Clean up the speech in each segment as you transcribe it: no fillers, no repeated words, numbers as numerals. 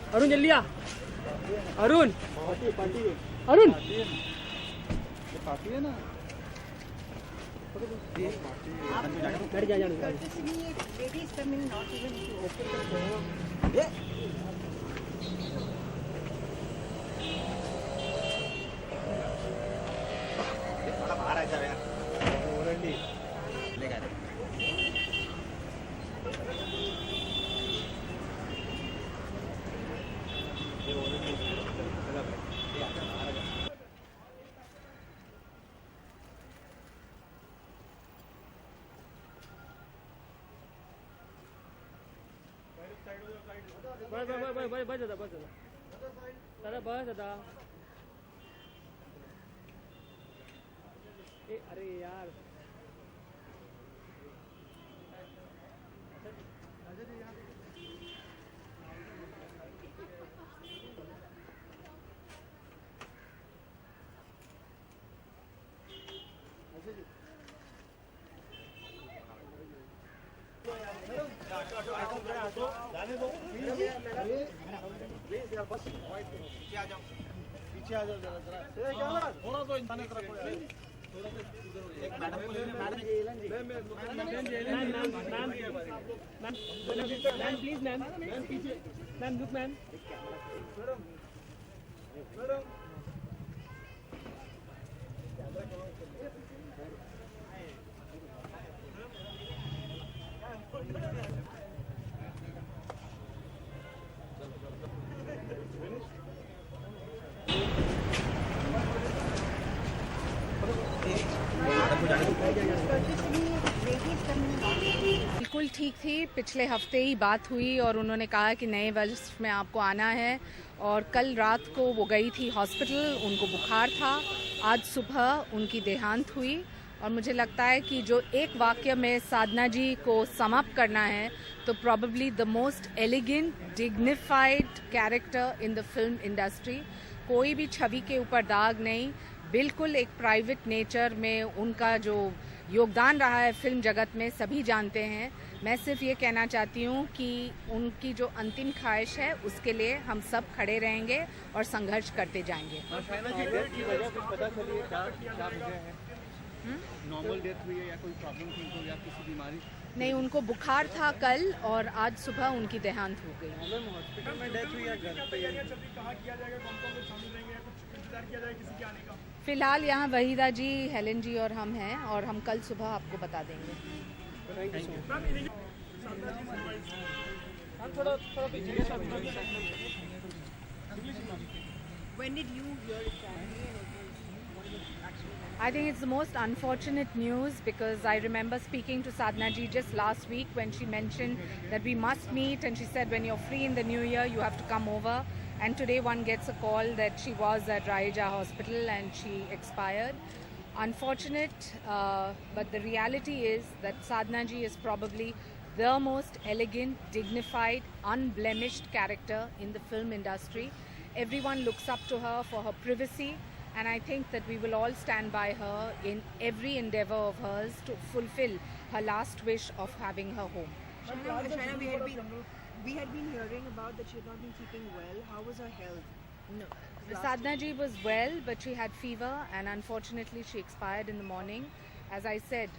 अरुण जल्दी आ। अरुण अरुण पार्टी है ना गाड़ी जा बस दादा बस दादा। अरे यार जाने दो पीछे आ जाओ जरा थोड़ा तो इंसान की तरफ एक मैडम को लेने मैम प्लीज मैम पीछे मैम लुक मैम बिल्कुल ठीक थी। पिछले हफ्ते ही बात हुई और उन्होंने कहा कि नए वर्ष में आपको आना है और कल रात को वो गई थी हॉस्पिटल, उनको बुखार था। आज सुबह उनकी देहांत हुई और मुझे लगता है कि जो एक वाक्य में साधना जी को समाप्त करना है तो probably the most elegant dignified character in the film industry. कोई भी छवि के ऊपर दाग नहीं, बिल्कुल एक प्राइवेट नेचर में उनका जो योगदान रहा है फिल्म जगत में सभी जानते हैं। मैं सिर्फ ये कहना चाहती हूँ कि उनकी जो अंतिम ख्वाहिश है उसके लिए हम सब खड़े रहेंगे और संघर्ष करते जाएंगे। नॉर्मल डेथ हुई है या कोई प्रॉब्लम थी उनको या किसी बीमारी? नहीं, उनको बुखार था कल और आज सुबह उनकी देहांत हो गई। हॉस्पिटल में डेथ हुई है घर पे? फिलहाल यहाँ वहीदा जी, हेलेन जी और हम हैं और हम कल सुबह आपको बता देंगे। When did you hear it family? I think it's the most unfortunate news because I remember speaking to Sadhna ji just last week when she mentioned that we must meet, and she said when you're free in the new year you have to come over, and today one gets a call that she was at Raija Hospital and she expired. Unfortunate, but the reality is that Sadhna ji is probably the most elegant, dignified, unblemished character in the film industry. Everyone looks up to her for her privacy, and I think that we will all stand by her in every endeavor of hers to fulfill her last wish of having her home. Shaina, we had been hearing about that she had not been keeping well. How was her health? No. Sadhna ji was well, but she had fever and unfortunately she expired in the morning. As I said,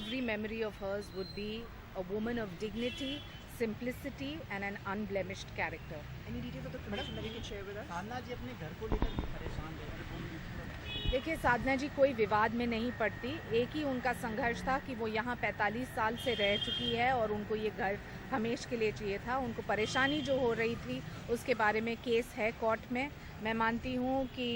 every memory of hers would be a woman of dignity, simplicity and an unblemished character. Any details of the condition that you can share with us? साधना जी अपने घर को लेकर भी परेशान है। देखिए, साधना जी कोई विवाद में नहीं पड़ती। एक ही उनका संघर्ष था कि वो यहाँ 45 साल से रह चुकी है और उनको ये घर हमेशा के लिए चाहिए था। उनको परेशानी जो हो रही थी उसके बारे में केस है कोर्ट में। मैं मानती हूँ कि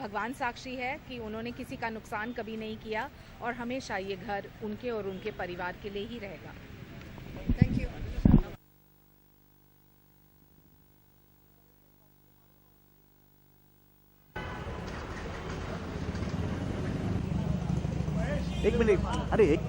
भगवान साक्षी है कि उन्होंने किसी का नुकसान कभी नहीं किया और हमेशा ये घर उनके और उनके परिवार के लिए ही रहेगा। Thank you. एक मिनट, अरे एक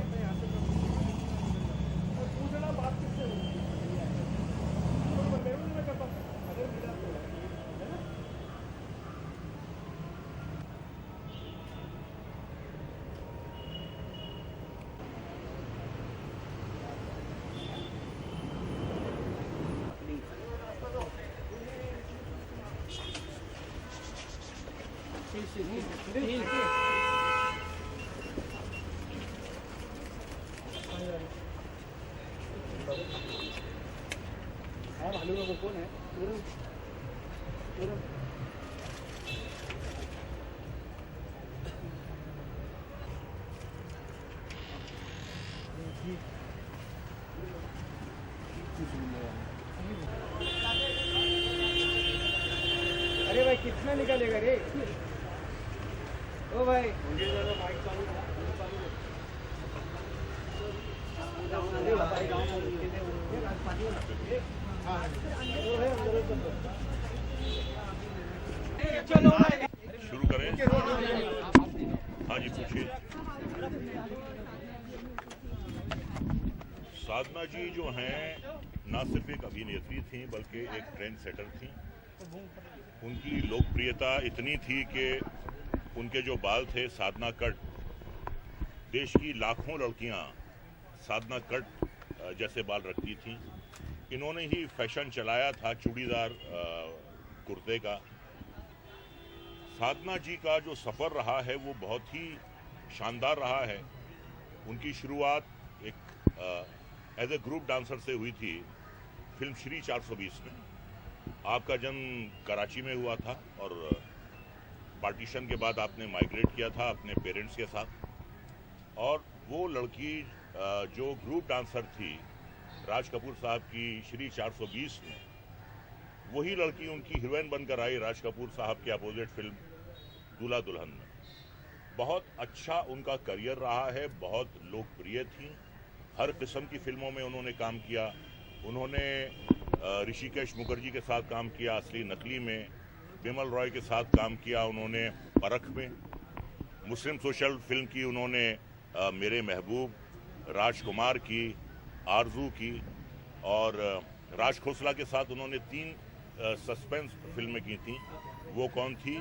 कौन है? अरे भाई कितना निकालेगा रे? ओ भाई शुरू करें। हाँ जी, पूछिए। साधना जी जो हैं ना सिर्फ एक अभिनेत्री थी बल्कि एक ट्रेंड सेटर थी। उनकी लोकप्रियता इतनी थी कि उनके जो बाल थे साधना कट, देश की लाखों लड़कियां साधना कट जैसे बाल रखती थी। इन्होंने ही फैशन चलाया था चूड़ीदार कुर्ते का। साधना जी का जो सफ़र रहा है वो बहुत ही शानदार रहा है। उनकी शुरुआत एक एज ए ग्रुप डांसर से हुई थी फिल्म श्री 420 में। आपका जन्म कराची में हुआ था और पार्टीशन के बाद आपने माइग्रेट किया था अपने पेरेंट्स के साथ। और वो लड़की जो ग्रुप डांसर थी राज कपूर साहब की श्री 420 में, वही लड़की उनकी हीरोइन बनकर आई राज कपूर साहब के अपोजिट फिल्म दूल्हा दुल्हन में। बहुत अच्छा उनका करियर रहा है, बहुत लोकप्रिय थी। हर किस्म की फिल्मों में उन्होंने काम किया। उन्होंने ऋषिकेश मुखर्जी के साथ काम किया असली नकली में, बिमल रॉय के साथ काम किया उन्होंने परख में, मुस्लिम सोशल फिल्म की उन्होंने मेरे महबूब, राजकुमार की, आरजू की, और राज खोसला के साथ उन्होंने 3 सस्पेंस फिल्में की थी। वो कौन थी?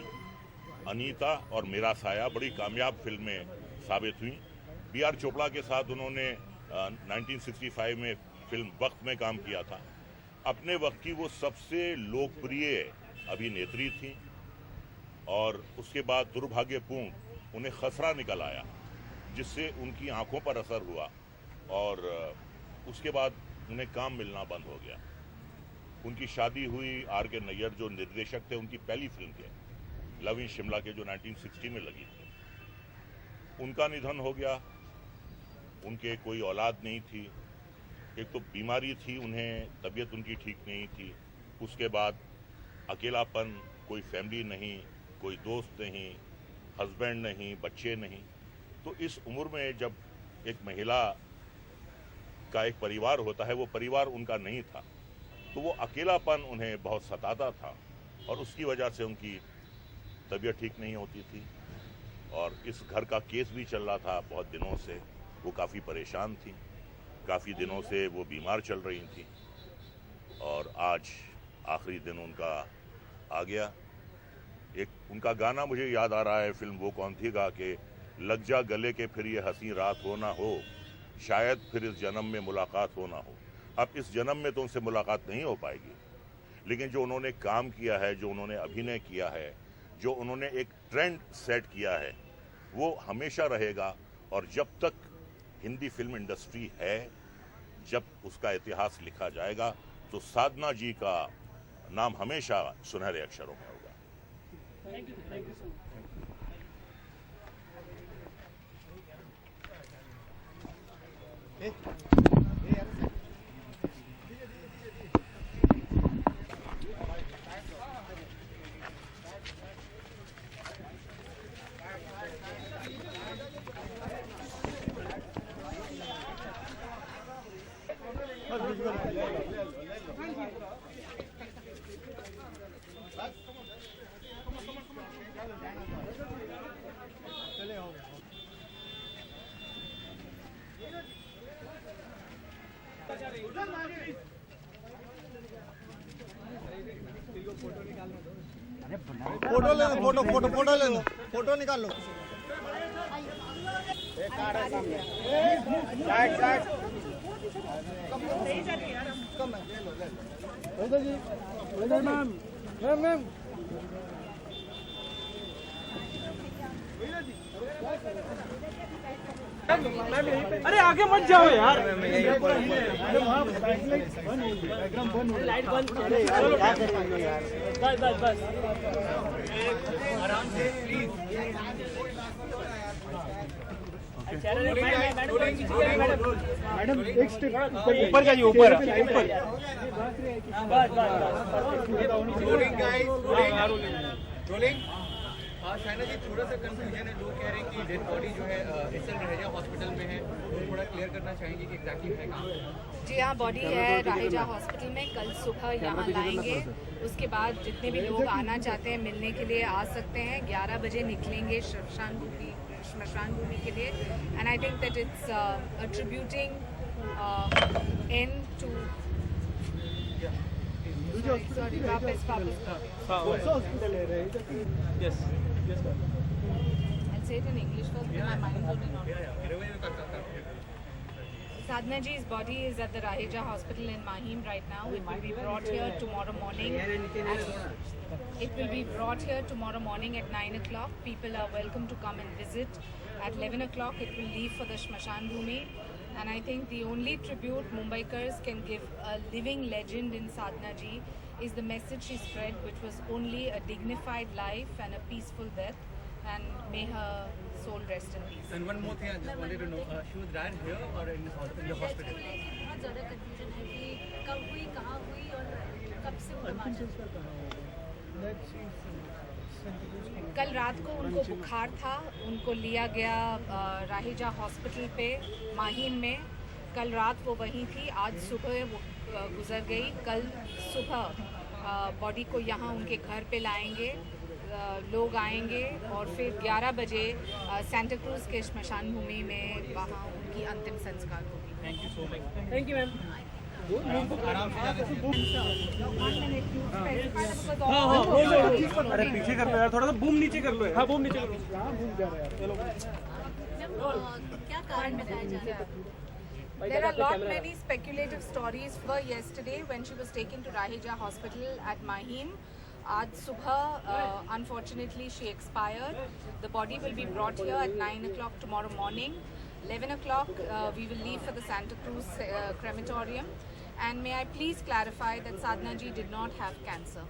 अनीता और मेरा साया, बड़ी कामयाब फिल्में साबित हुई। B.R. चोपड़ा के साथ उन्होंने 1965 में फिल्म वक्त में काम किया था। अपने वक्त की वो सबसे लोकप्रिय अभिनेत्री थी। और उसके बाद दुर्भाग्यपूर्ण उन्हें खसरा निकल आया जिससे उनकी आंखों पर असर हुआ और उसके बाद उन्हें काम मिलना बंद हो गया। उनकी शादी हुई R.K. नैयर जो निर्देशक थे, उनकी पहली फिल्म के लव इन शिमला के जो 1960 में लगी थी। उनका निधन हो गया। उनके कोई औलाद नहीं थी। एक तो बीमारी थी, उन्हें तबीयत उनकी ठीक नहीं थी। उसके बाद अकेलापन, कोई फैमिली नहीं, कोई दोस्त नहीं, हस्बैंड नहीं, बच्चे नहीं। तो इस उम्र में जब एक महिला का एक परिवार होता है, वो परिवार उनका नहीं था, तो वो अकेलापन उन्हें बहुत सताता था और उसकी वजह से उनकी तबीयत ठीक नहीं होती थी। और इस घर का केस भी चल रहा था बहुत दिनों से। वो काफ़ी परेशान थी, काफ़ी दिनों से वो बीमार चल रही थी और आज आखिरी दिन उनका आ गया। एक उनका गाना मुझे याद आ रहा है, फिल्म वो कौन थी गा के, लग जा गले के फिर ये हंसी रात हो ना हो, शायद फिर इस जन्म में मुलाकात हो ना हो। अब इस जन्म में तो उनसे मुलाकात नहीं हो पाएगी, लेकिन जो उन्होंने काम किया है, जो उन्होंने अभिनय किया है, जो उन्होंने एक ट्रेंड सेट किया है, वो हमेशा रहेगा। और जब तक हिंदी फिल्म इंडस्ट्री है, जब उसका इतिहास लिखा जाएगा, तो साधना जी का नाम हमेशा सुनहरे अक्षरों में होगा। Thank you sir. फोटो ले लो, फोटो ले लो, फोटो निकाल लो। अरे आगे मत जाओ यार। लाइट बंद चलो बस बस बस आराम से प्लीज। मैडम एक स्टेप ऊपर जाइए, ऊपर ऊपर बस बस रोलिंग गाइस, रोलिंग। शायना जी थोड़ा सा कंफ्यूजन है, लोग कह रहे हैं कि डेड बॉडी जो है एसएल रहेजा हॉस्पिटल में है, तो थोड़ा क्लियर करना चाहेंगे कि एग्जैक्टली है कहाँ? जी हाँ, बॉडी है रहेजा हॉस्पिटल में। कल सुबह यहाँ लाएंगे। उसके बाद जितने भी लोग आना चाहते हैं मिलने के लिए आ सकते हैं। 11 बजे निकलेंगे श्मशान भूमि के लिए। And I think that it's attributing end to sorry वापस yes yes I'll say it in English first because my mind will be not. Sadhna ji's body is at the Raheja Hospital in Mahim right now. It will be brought here tomorrow morning. It will be brought here tomorrow morning at 9 o'clock. People are welcome to come and visit. At 11 o'clock, it will leave for the Shmashan Bhumi. And I think the only tribute Mumbaikars can give a living legend in Sadhna ji is the message she spread, which was only a dignified life and a peaceful death. And may her soul rest in peace. And one more thing, I just wanted to know, she was died here or in the hospital? बहुत ज़्यादा confusion है कि कब हुई, कहाँ हुई और कब से वो बीमार है। कल रात को उनको बुखार था, उनको लिया गया राहेजा हॉस्पिटल पे माहिम में। कल रात वो वहीं थी, आज सुबह वो गुजर गई। कल सुबह बॉडी को यहाँ उनके घर पे लाएंगे, लोग आएंगे और फिर 11 बजे सेंटा क्रूज के श्मशान भूमि में वहाँ उनकी अंतिम संस्कार होगी। Thank you so much. Thank you ma'am. अरे पीछे कर लो यार, थोड़ा सा बूम नीचे कर लो यार। हाँ बूम नीचे करो। कहाँ बूम जा रहा है चलो। क्या कारण बताया जा रहा है? There are a lot many speculative stories for yesterday when she was taken to Raheja Hospital at Mahim. आज सुबह unfortunately she expired. The body will be brought here at 9 o'clock tomorrow morning. 11 o'clock we will leave for the Santa Cruz crematorium. And may I please clarify that Sadhna ji did not have cancer.